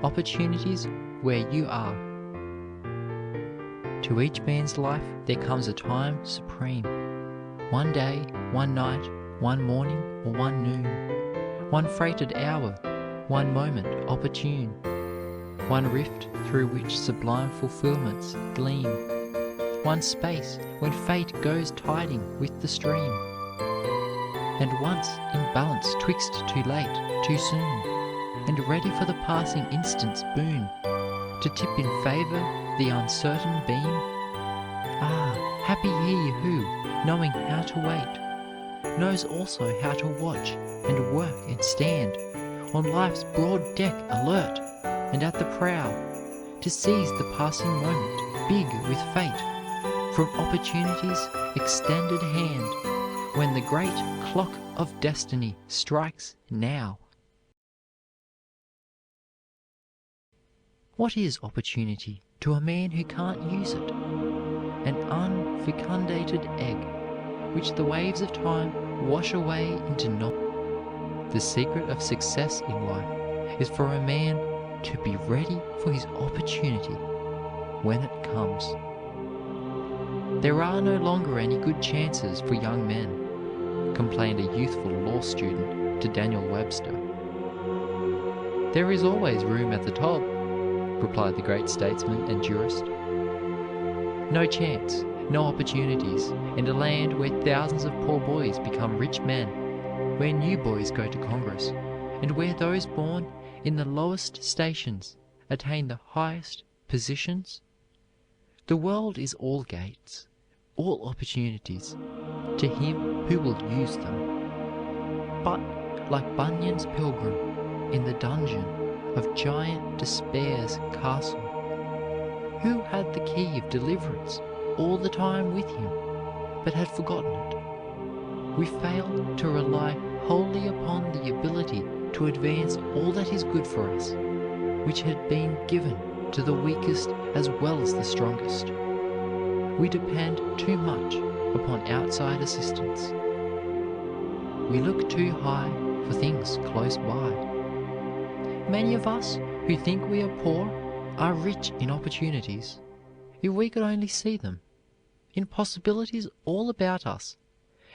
opportunities where you are. To each man's life there comes a time supreme. One day, one night, one morning, or one noon. One freighted hour, one moment opportune. One rift through which sublime fulfillments gleam. One space when fate goes tiding with the stream. And once in balance twixt too late, too soon, and ready for the passing instant's boon, to tip in favour the uncertain beam. Ah, happy he who, knowing how to wait, knows also how to watch and work and stand on life's broad deck alert and at the prow, to seize the passing moment big with fate, from opportunity's extended hand, when the great clock of destiny strikes now. What is opportunity to a man who can't use it? An unfecundated egg, which the waves of time wash away into naught. The secret of success in life is for a man to be ready for his opportunity when it comes. There are no longer any good chances for young men, complained a youthful law student to Daniel Webster. There is always room at the top, replied the great statesman and jurist. No chance, no opportunities, in a land where thousands of poor boys become rich men, where new boys go to Congress, and where those born in the lowest stations attain the highest positions. The world is all gates, all opportunities, to him who will use them. But, like Bunyan's pilgrim in the dungeon of giant Despair's castle, who had the key of deliverance all the time with him, but had forgotten it, we fail to rely wholly upon the ability to advance all that is good for us, which had been given to the weakest as well as the strongest. We depend too much upon outside assistance. We look too high for things close by. Many of us who think we are poor are rich in opportunities, if we could only see them, in possibilities all about us,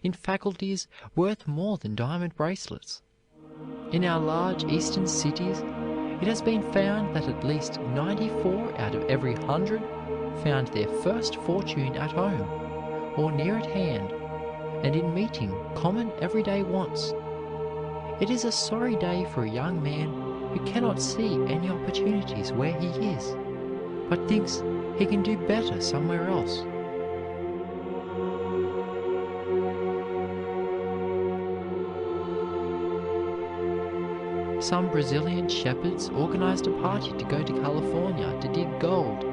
in faculties worth more than diamond bracelets. In our large eastern cities, it has been found that at least 94 out of every 100 found their first fortune at home, or near at hand, and in meeting common everyday wants. It is a sorry day for a young man who cannot see any opportunities where he is, but thinks he can do better somewhere else. Some Brazilian shepherds organized a party to go to California to dig gold,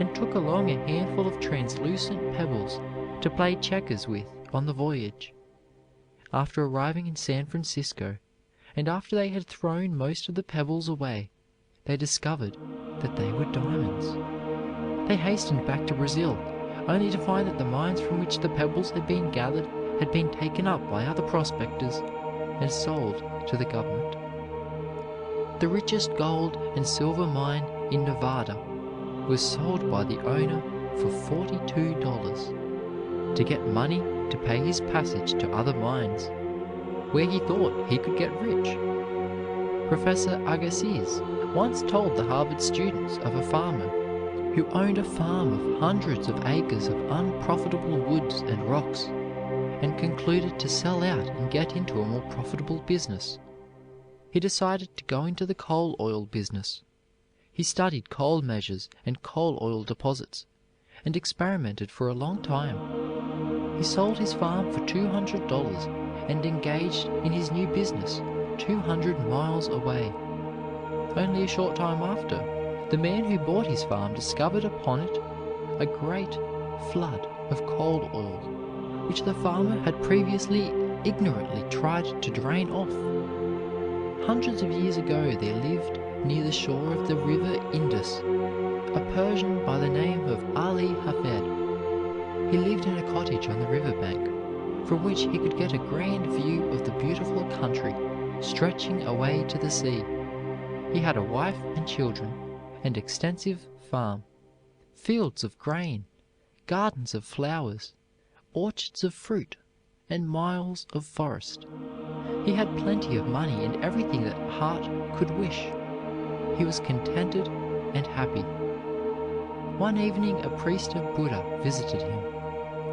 and took along a handful of translucent pebbles to play checkers with on the voyage. After arriving in San Francisco, and after they had thrown most of the pebbles away, they discovered that they were diamonds. They hastened back to Brazil, only to find that the mines from which the pebbles had been gathered had been taken up by other prospectors and sold to the government. The richest gold and silver mine in Nevada was sold by the owner for $42 to get money to pay his passage to other mines, where he thought he could get rich. Professor Agassiz once told the Harvard students of a farmer who owned a farm of hundreds of acres of unprofitable woods and rocks, and concluded to sell out and get into a more profitable business. He decided to go into the coal oil business. He studied coal measures and coal oil deposits, and experimented for a long time. He sold his farm for $200 and engaged in his new business 200 miles away. Only a short time after, the man who bought his farm discovered upon it a great flood of coal oil, which the farmer had previously ignorantly tried to drain off. Hundreds of years ago there lived near the shore of the river Indus a Persian by the name of Ali Hafed. He lived in a cottage on the riverbank, from which he could get a grand view of the beautiful country stretching away to the sea. He had a wife and children, an extensive farm, fields of grain, gardens of flowers, orchards of fruit, and miles of forest. He had plenty of money and everything that heart could wish. He was contented and happy. One evening a priest of Buddha visited him,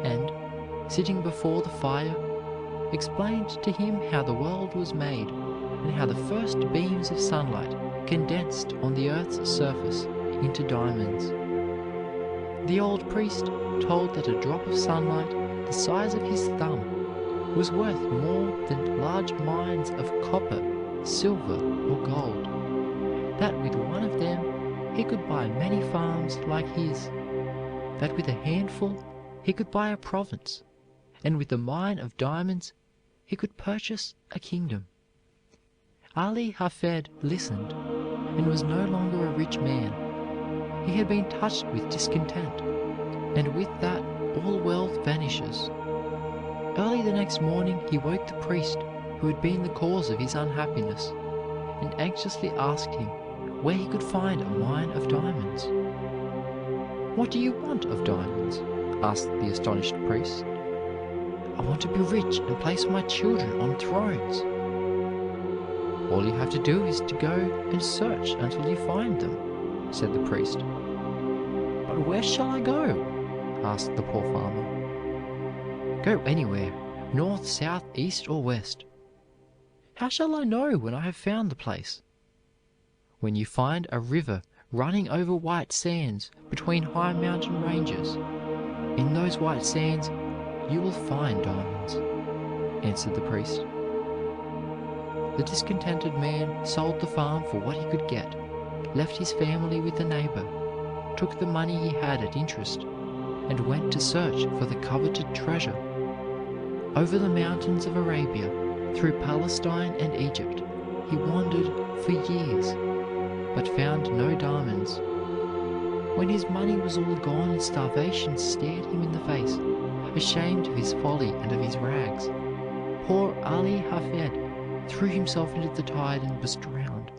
and, sitting before the fire, explained to him how the world was made and how the first beams of sunlight condensed on the earth's surface into diamonds. The old priest told that a drop of sunlight the size of his thumb was worth more than large mines of copper, silver, or gold, that with one of them he could buy many farms like his, that with a handful he could buy a province, and with a mine of diamonds he could purchase a kingdom. Ali Hafed listened and was no longer a rich man. He had been touched with discontent, and with that all wealth vanishes. Early the next morning he woke the priest who had been the cause of his unhappiness, and anxiously asked him where he could find a mine of diamonds. "What do you want of diamonds?" asked the astonished priest. "I want to be rich and place my children on thrones." "All you have to do is to go and search until you find them," said the priest. "But where shall I go?" asked the poor farmer. "Go anywhere, north, south, east, or west." "How shall I know when I have found the place?" "When you find a river running over white sands between high mountain ranges. In those white sands you will find diamonds," answered the priest. The discontented man sold the farm for what he could get, left his family with a neighbor, took the money he had at interest, and went to search for the coveted treasure. Over the mountains of Arabia, through Palestine and Egypt, he wandered for years, but found no diamonds. When his money was all gone and starvation stared him in the face, ashamed of his folly and of his rags, poor Ali Hafed threw himself into the tide and was drowned.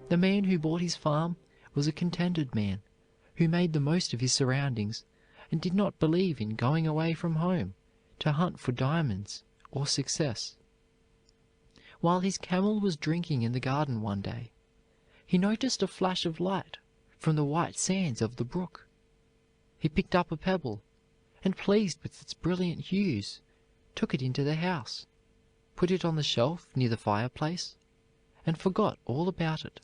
The man who bought his farm was a contented man, who made the most of his surroundings, and did not believe in going away from home to hunt for diamonds or success. While his camel was drinking in the garden one day, he noticed a flash of light from the white sands of the brook. He picked up a pebble, and pleased with its brilliant hues, took it into the house, put it on the shelf near the fireplace, and forgot all about it.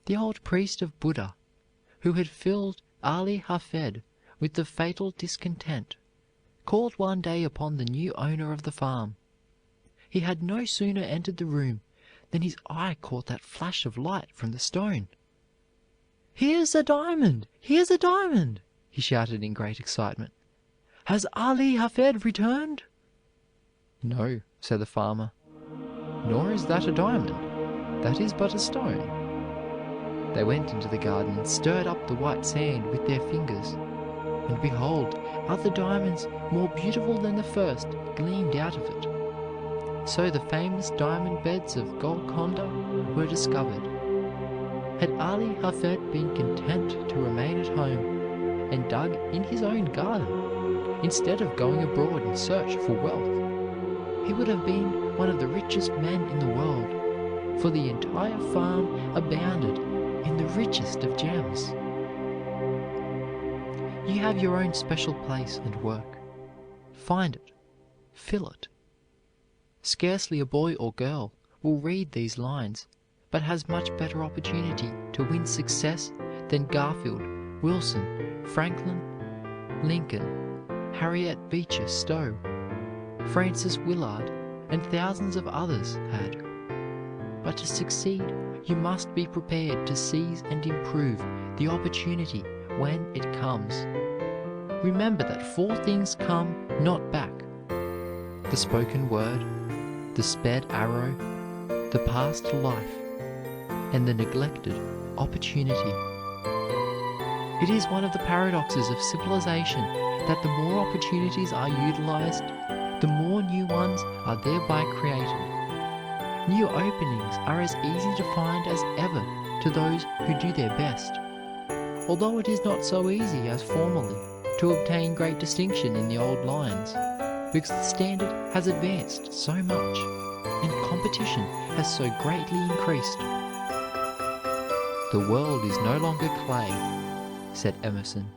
The old priest of Buddha, who had filled Ali Hafed with the fatal discontent, called one day upon the new owner of the farm. He had no sooner entered the room than his eye caught that flash of light from the stone. "Here's a diamond! Here's a diamond!" he shouted in great excitement. "Has Ali Hafed returned?" "No," said the farmer, "nor is that a diamond. That is but a stone." They went into the garden and stirred up the white sand with their fingers, and behold, other diamonds more beautiful than the first gleamed out of it. So the famous diamond beds of Golconda were discovered. Had Ali Hafed been content to remain at home and dug in his own garden, instead of going abroad in search for wealth, he would have been one of the richest men in the world, for the entire farm abounded in the richest of gems. You have your own special place and work. Find it, fill it. Scarcely a boy or girl will read these lines, but has much better opportunity to win success than Garfield, Wilson, Franklin, Lincoln, Harriet Beecher Stowe, Francis Willard, and thousands of others had. But to succeed, you must be prepared to seize and improve the opportunity when it comes. Remember that 4 things come not back: the spoken word, the sped arrow, the past life, and the neglected opportunity. It is one of the paradoxes of civilization that the more opportunities are utilized, the more new ones are thereby created. New openings are as easy to find as ever to those who do their best, although it is not so easy as formerly to obtain great distinction in the old lines, because the standard has advanced so much and competition has so greatly increased. "The world is no longer clay," said Emerson,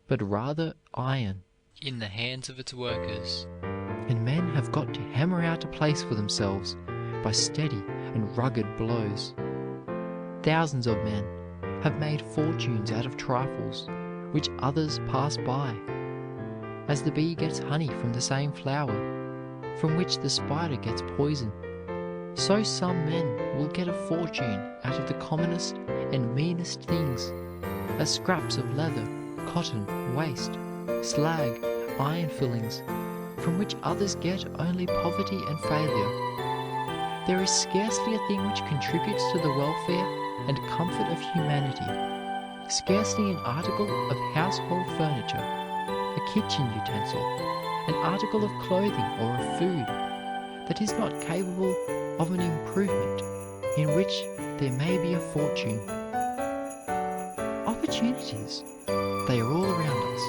"but rather iron in the hands of its workers, and men have got to hammer out a place for themselves by steady and rugged blows. Thousands of men have made fortunes out of trifles which others pass by. As the bee gets honey from the same flower from which the spider gets poison, so some men will get a fortune out of the commonest and meanest things, as scraps of leather, cotton, waste, slag, iron fillings, from which others get only poverty and failure. There is scarcely a thing which contributes to the welfare and comfort of humanity, scarcely an article of household furniture, a kitchen utensil, an article of clothing or of food, that is not capable of an improvement in which there may be a fortune. Opportunities, they are all around us.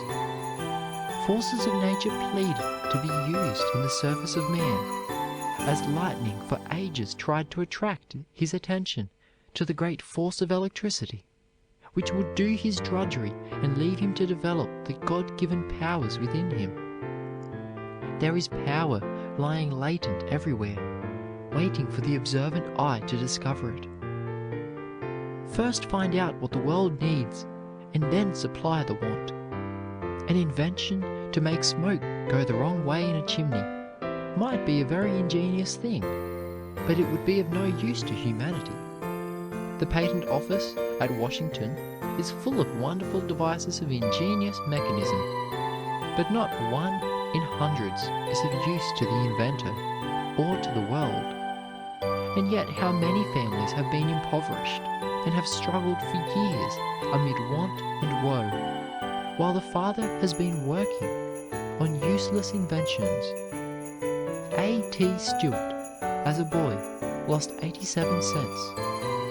Forces of nature plead to be used in the service of man, as lightning for ages tried to attract his attention to the great force of electricity, which would do his drudgery and leave him to develop the God-given powers within him. There is power lying latent everywhere, waiting for the observant eye to discover it. First find out what the world needs, and then supply the want. An invention to make smoke go the wrong way in a chimney might be a very ingenious thing, but it would be of no use to humanity. The patent office at Washington is full of wonderful devices of ingenious mechanism, but not one in hundreds is of use to the inventor or to the world. And yet how many families have been impoverished and have struggled for years amid want and woe, while the father has been working on useless inventions. A.T. Stewart, as a boy, lost 87 cents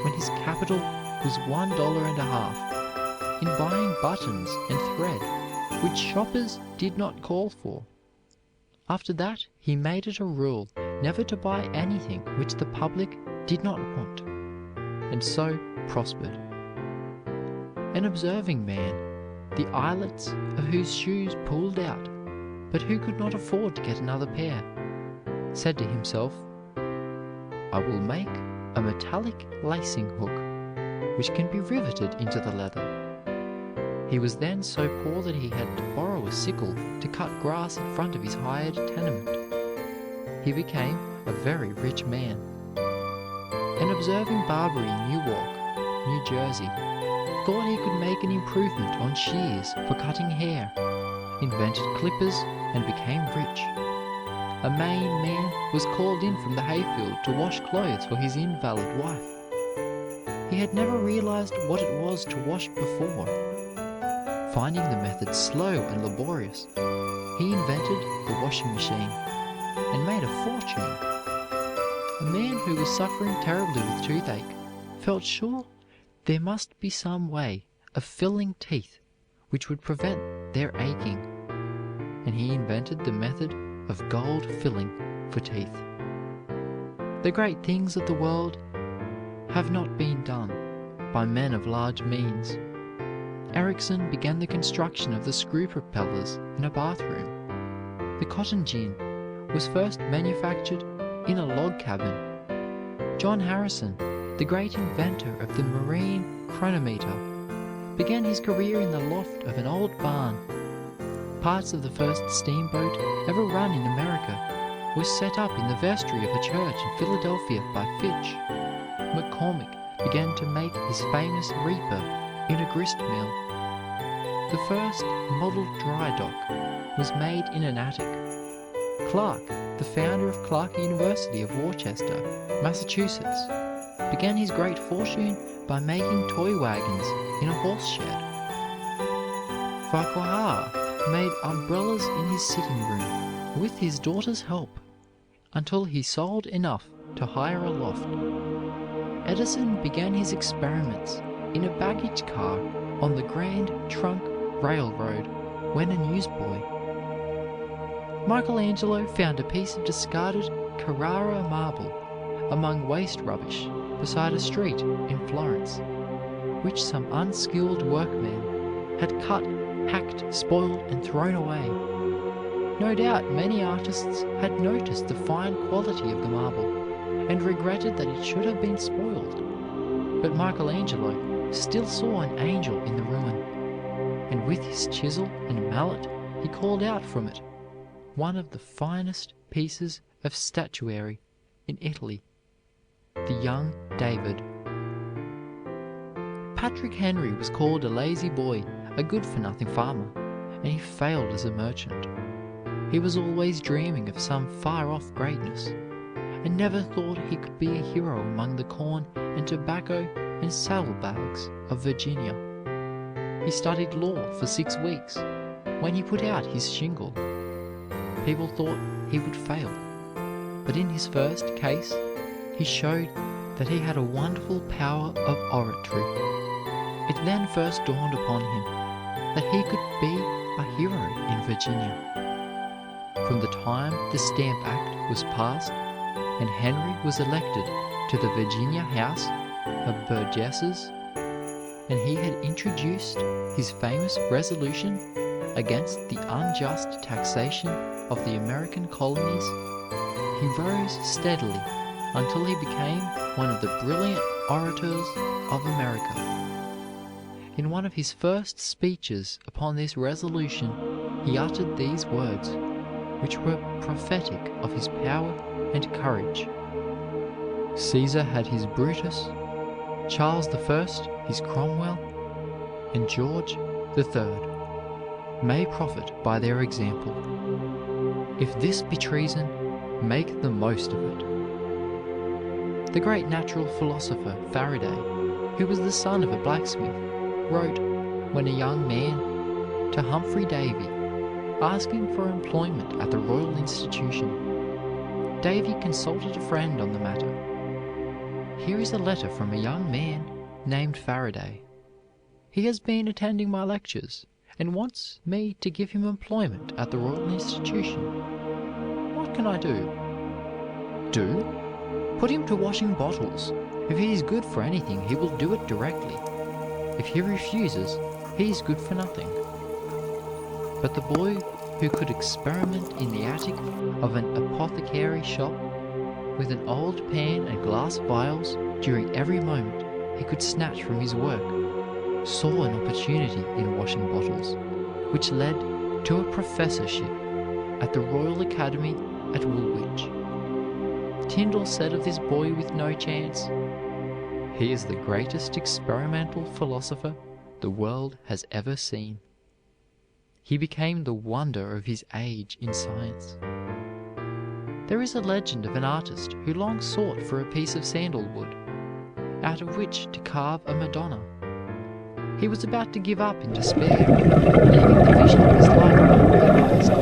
when his capital was $1.50 in buying buttons and thread, which shoppers did not call for. After that, he made it a rule never to buy anything which the public did not want, and so prospered. An observing man, the eyelets of whose shoes pulled out, but who could not afford to get another pair, said to himself, "I will make a metallic lacing hook, which can be riveted into the leather." He was then so poor that he had to borrow a sickle to cut grass in front of his hired tenement. He became a very rich man. An observing barber in Newark, New Jersey, thought he could make an improvement on shears for cutting hair, invented clippers, and became rich. A Maine man was called in from the hayfield to wash clothes for his invalid wife. He had never realized what it was to wash before. Finding the method slow and laborious, he invented the washing machine and made a fortune. A man who was suffering terribly with toothache felt sure there must be some way of filling teeth which would prevent their aching, and he invented the method of gold filling for teeth. The great things of the world have not been done by men of large means. Ericsson began the construction of the screw propellers in a bathroom. The cotton gin was first manufactured in a log cabin. John Harrison, the great inventor of the marine chronometer, began his career in the loft of an old barn. Parts of the first steamboat ever run in America was set up in the vestry of a church in Philadelphia by Fitch. McCormick began to make his famous reaper in a grist mill. The first model dry dock was made in an attic. Clark, the founder of Clark University of Worcester, Massachusetts, began his great fortune by making toy wagons in a horse shed. Farquhar made umbrellas in his sitting room with his daughter's help, until he sold enough to higher aloft. Edison began his experiments in a baggage car on the Grand Trunk Railroad when a newsboy. Michelangelo found a piece of discarded Carrara marble among waste rubbish beside a street in Florence, which some unskilled workman had cut, hacked, spoiled, and thrown away. No doubt many artists had noticed the fine quality of the marble and regretted that it should have been spoiled. But Michelangelo still saw an angel in the ruin, and with his chisel and mallet he called out from it one of the finest pieces of statuary in Italy, the young David. Patrick Henry was called a lazy boy, a good-for-nothing farmer, and he failed as a merchant. He was always dreaming of some far-off greatness, and never thought he could be a hero among the corn and tobacco and saddlebags of Virginia. He studied law for 6 weeks. When he put out his shingle, people thought he would fail. But in his first case, he showed that he had a wonderful power of oratory. It then first dawned upon him that he could be a hero in Virginia. From the time the Stamp Act was passed and Henry was elected to the Virginia House of Burgesses, and he had introduced his famous resolution against the unjust taxation of the American colonies, he rose steadily until he became one of the brilliant orators of America. In one of his first speeches upon this resolution, he uttered these words, which were prophetic of his power and courage. Caesar had his Brutus, Charles I his Cromwell, and George III may profit by their example. If this be treason, make the most of it. The great natural philosopher Faraday, who was the son of a blacksmith, wrote, when a young man, to Humphrey Davy, asking for employment at the Royal Institution. Davy consulted a friend on the matter. Here is a letter from a young man named Faraday. He has been attending my lectures and wants me to give him employment at the Royal Institution. What can I do? Do? Put him to washing bottles. If he is good for anything, he will do it directly. If he refuses, he is good for nothing. But the boy who could experiment in the attic of an apothecary shop with an old pan and glass vials during every moment he could snatch from his work, saw an opportunity in washing bottles, which led to a professorship at the Royal Academy at Woolwich. Tyndall said of this boy with no chance, "He is the greatest experimental philosopher the world has ever seen." He became the wonder of his age in science. There is a legend of an artist who long sought for a piece of sandalwood, out of which to carve a Madonna. He was about to give up in despair, leaving the vision of his life unrealized,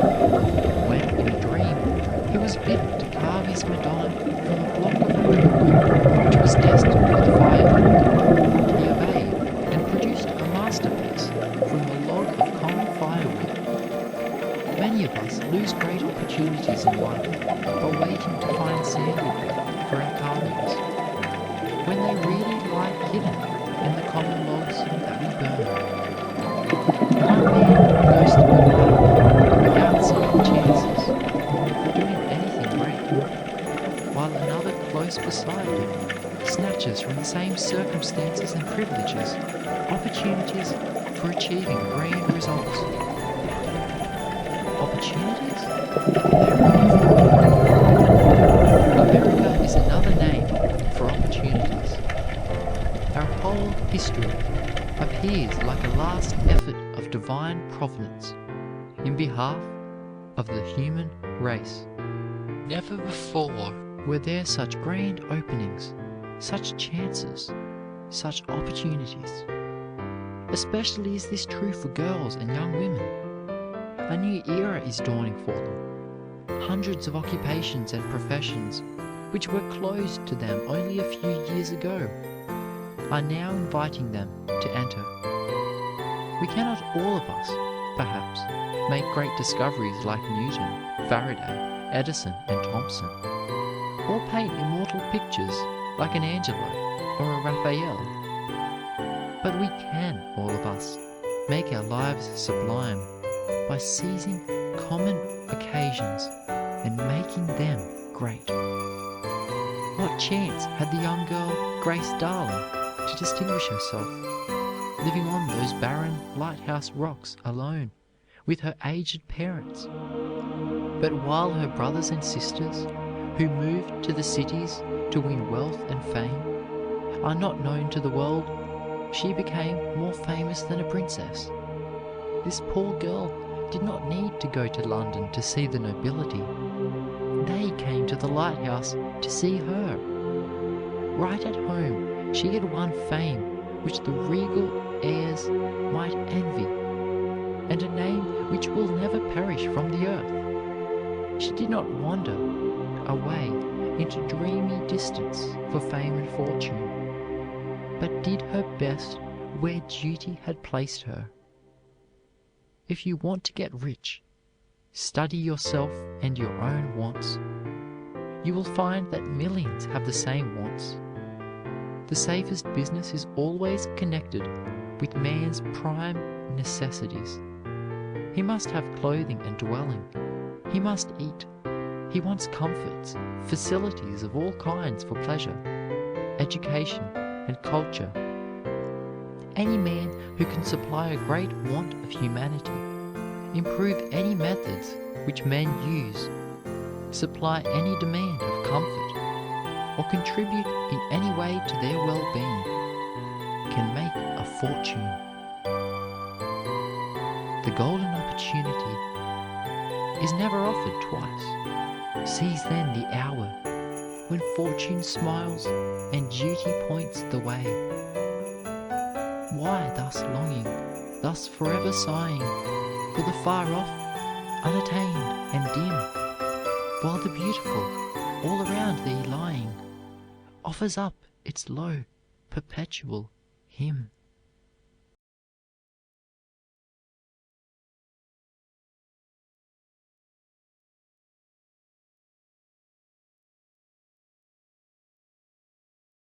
when in a dream he was bidden to carve his Madonna from a block of wood which was destined for the fire. He obeyed and produced a masterpiece from a log of common firewood. Many of us lose great opportunities in life by waiting to find sandalwood for our carvings, when they really lie hidden in the common logs that we burn. One man goes through life without seeing chances for doing anything great, while another close beside him snatches from the same circumstances and privileges opportunities for achieving grand results. Opportunities? America is another name for opportunities. Our whole history appears like a last effort of divine providence in behalf of the human race. Never before were there such grand openings, such chances, such opportunities. Especially is this true for girls and young women. A new era is dawning for them. Hundreds of occupations and professions which were closed to them only a few years ago, are now inviting them to enter. We cannot all of us, perhaps, make great discoveries like Newton, Faraday, Edison, and Thomson, or paint immortal pictures like an Angelo or a Raphael. But we can, all of us, make our lives sublime by seizing common occasions and making them great. What chance had the young girl Grace Darling to distinguish herself, living on those barren lighthouse rocks alone with her aged parents? But while her brothers and sisters, who moved to the cities to win wealth and fame, are not known to the world, she became more famous than a princess. This poor girl did not need to go to London to see the nobility. They came to the lighthouse to see her. Right at home, she had won fame which the regal heirs might envy, and a name which will never perish from the earth. She did not wander away into dreamy distance for fame and fortune, but did her best where duty had placed her. If you want to get rich, study yourself and your own wants. You will find that millions have the same wants. The safest business is always connected with man's prime necessities. He must have clothing and dwelling. He must eat. He wants comforts, facilities of all kinds for pleasure, education, and culture. Any man who can supply a great want of humanity, improve any methods which men use, supply any demand of comfort, or contribute in any way to their well-being, can make a fortune. The golden opportunity is never offered twice. Seize then the hour when fortune smiles and duty points the way. Why thus longing, thus forever sighing for the far off, unattained and dim, while the beautiful, all around thee lying, offers up its low, perpetual hymn?